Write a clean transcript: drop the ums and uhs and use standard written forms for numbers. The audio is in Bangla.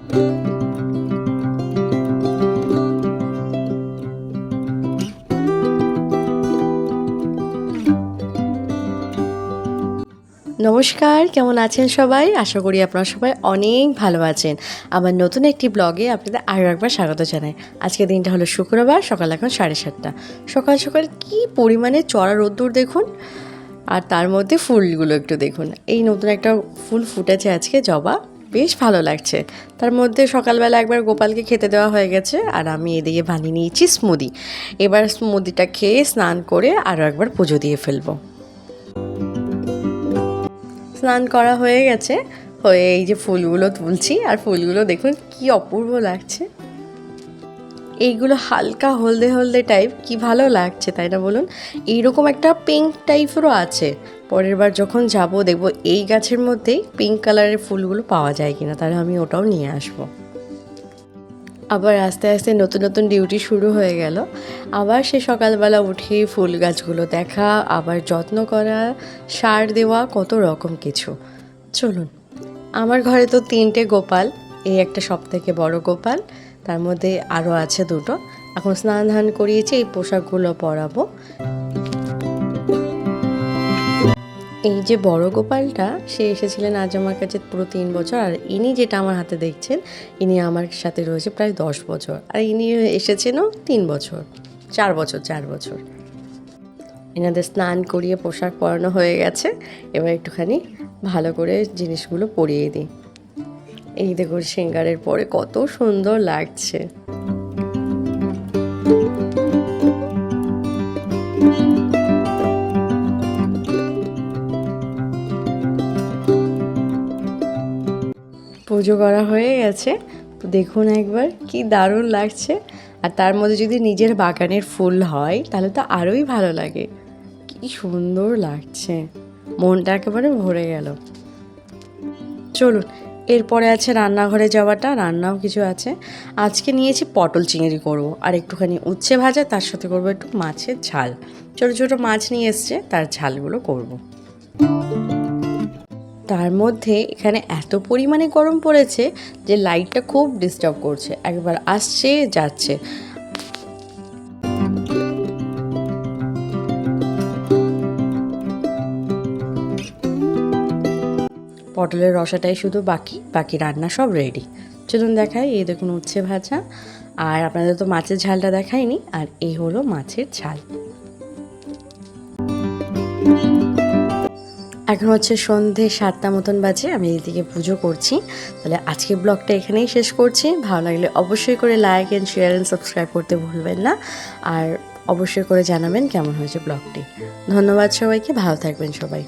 নমস্কার, কেমন আছেন সবাই? আশা করি আপনারা সবাই অনেক ভালো আছেন। আমার নতুন একটি ব্লগে আপনাদের আরও একবার স্বাগত জানাই। আজকের দিনটা হলো শুক্রবার, সকাল এখন 7:30। সকাল সকাল কী পরিমাণে চড়া রোদ্দুর দেখুন, আর তার মধ্যে ফুলগুলো একটু দেখুন। এই নতুন একটা ফুল ফুটেছে আজকে, জবা, বেশ ভালো লাগছে। তার মধ্যে সকালবেলা একবার গোপালকে খেতে দেওয়া হয়ে গেছে, আর আমি এদিকে বানিয়ে নিয়েছি স্মুদি। এবার স্মুদিটা খেয়ে স্নান করে আরও একবার পুজো দিয়ে ফেলবো। স্নান করা হয়ে গেছে, হয়ে এই যে ফুলগুলো তুলছি, আর ফুলগুলো দেখুন কি অপূর্ব লাগছে। এইগুলো হালকা হলদে হলদে টাইপ, কি ভালো লাগছে তাই না বলুন? এইরকম একটা পিঙ্ক টাইপেরও আছে। পরের বার যখন যাব দেখব এই গাছের মধ্যেই পিঙ্ক কালারের ফুলগুলো পাওয়া যায় কিনা, তাহলে আমি ওটাও নিয়ে আসবো। আবার আস্তে আস্তে নতুন নতুন ডিউটি শুরু হয়ে গেল। আবার সে সকালবেলা উঠে ফুল গাছগুলো দেখা, আবার যত্ন করা, সার দেওয়া, কত রকম কিছু। চলুন, আমার ঘরে তো 3টে গোপাল, এই একটা সবথেকে বড় গোপাল, তার মধ্যে আরও আছে 2টো। এখন স্নান ধান করিয়েছি, এই পোশাকগুলো পরাবো। এই যে বড় গোপালটা, সে এসেছিলেন আজ আমার কাছে পুরো 3 বছর, আর ইনি যেটা আমার হাতে দেখছেন, ইনি আমার সাথে রয়েছে প্রায় 10 বছর, আর ইনি এসেছেনও 3 বছর, 4 বছর। এনাদের স্নান করিয়ে পোশাক পরানো হয়ে গেছে, এবার একটুখানি ভালো করে জিনিসগুলো পরিয়ে দিই। এই দেখুন সিঙ্গারের পরে কত সুন্দর লাগছে। পুজো করা হয়ে গেছে, দেখুন একবার কি দারুণ লাগছে। আর তার মধ্যে যদি নিজের বাগানের ফুল হয় তাহলে তো আরোই ভালো লাগে। কি সুন্দর লাগছে, মনটা একেবারে ভরে গেল। চলুন, এরপরে আছে রান্নাঘরে যাওয়াটা, রান্নাও কিছু আছে। আজকে নিয়েছি পটল চিংড়ি করব, আর একটুখানি উচ্ছে ভাজা, তার সাথে করবো একটু মাছের ঝাল। ছোটো ছোটো মাছ নিয়ে এসছে, তার ঝালগুলো করব। তার মধ্যে এখানে এত পরিমাণে গরম পড়েছে যে লাইটটা খুব ডিস্টার্ব করছে, একবার আসছে যাচ্ছে। পটলের রসাটাই শুধু বাকি, বাকি রান্না সব রেডি। চলুন দেখাই। এই দেখুন উচ্ছে ভাজা, আর আপনাদের তো মাছের ঝালটা দেখাইনি, আর এই হলো মাছের ঝাল। এখন হচ্ছে সন্ধে 7টা মতন বাজে, আমি এদিকে পুজো করছি। তাহলে আজকের ব্লগটা এখানেই শেষ করছি। ভালো লাগলে অবশ্যই করে like and share and subscribe করতে ভুলবেন না, আর অবশ্যই করে জানাবেন কেমন হয়েছে ব্লগটি। ধন্যবাদ সবাইকে, ভালো থাকবেন সবাই।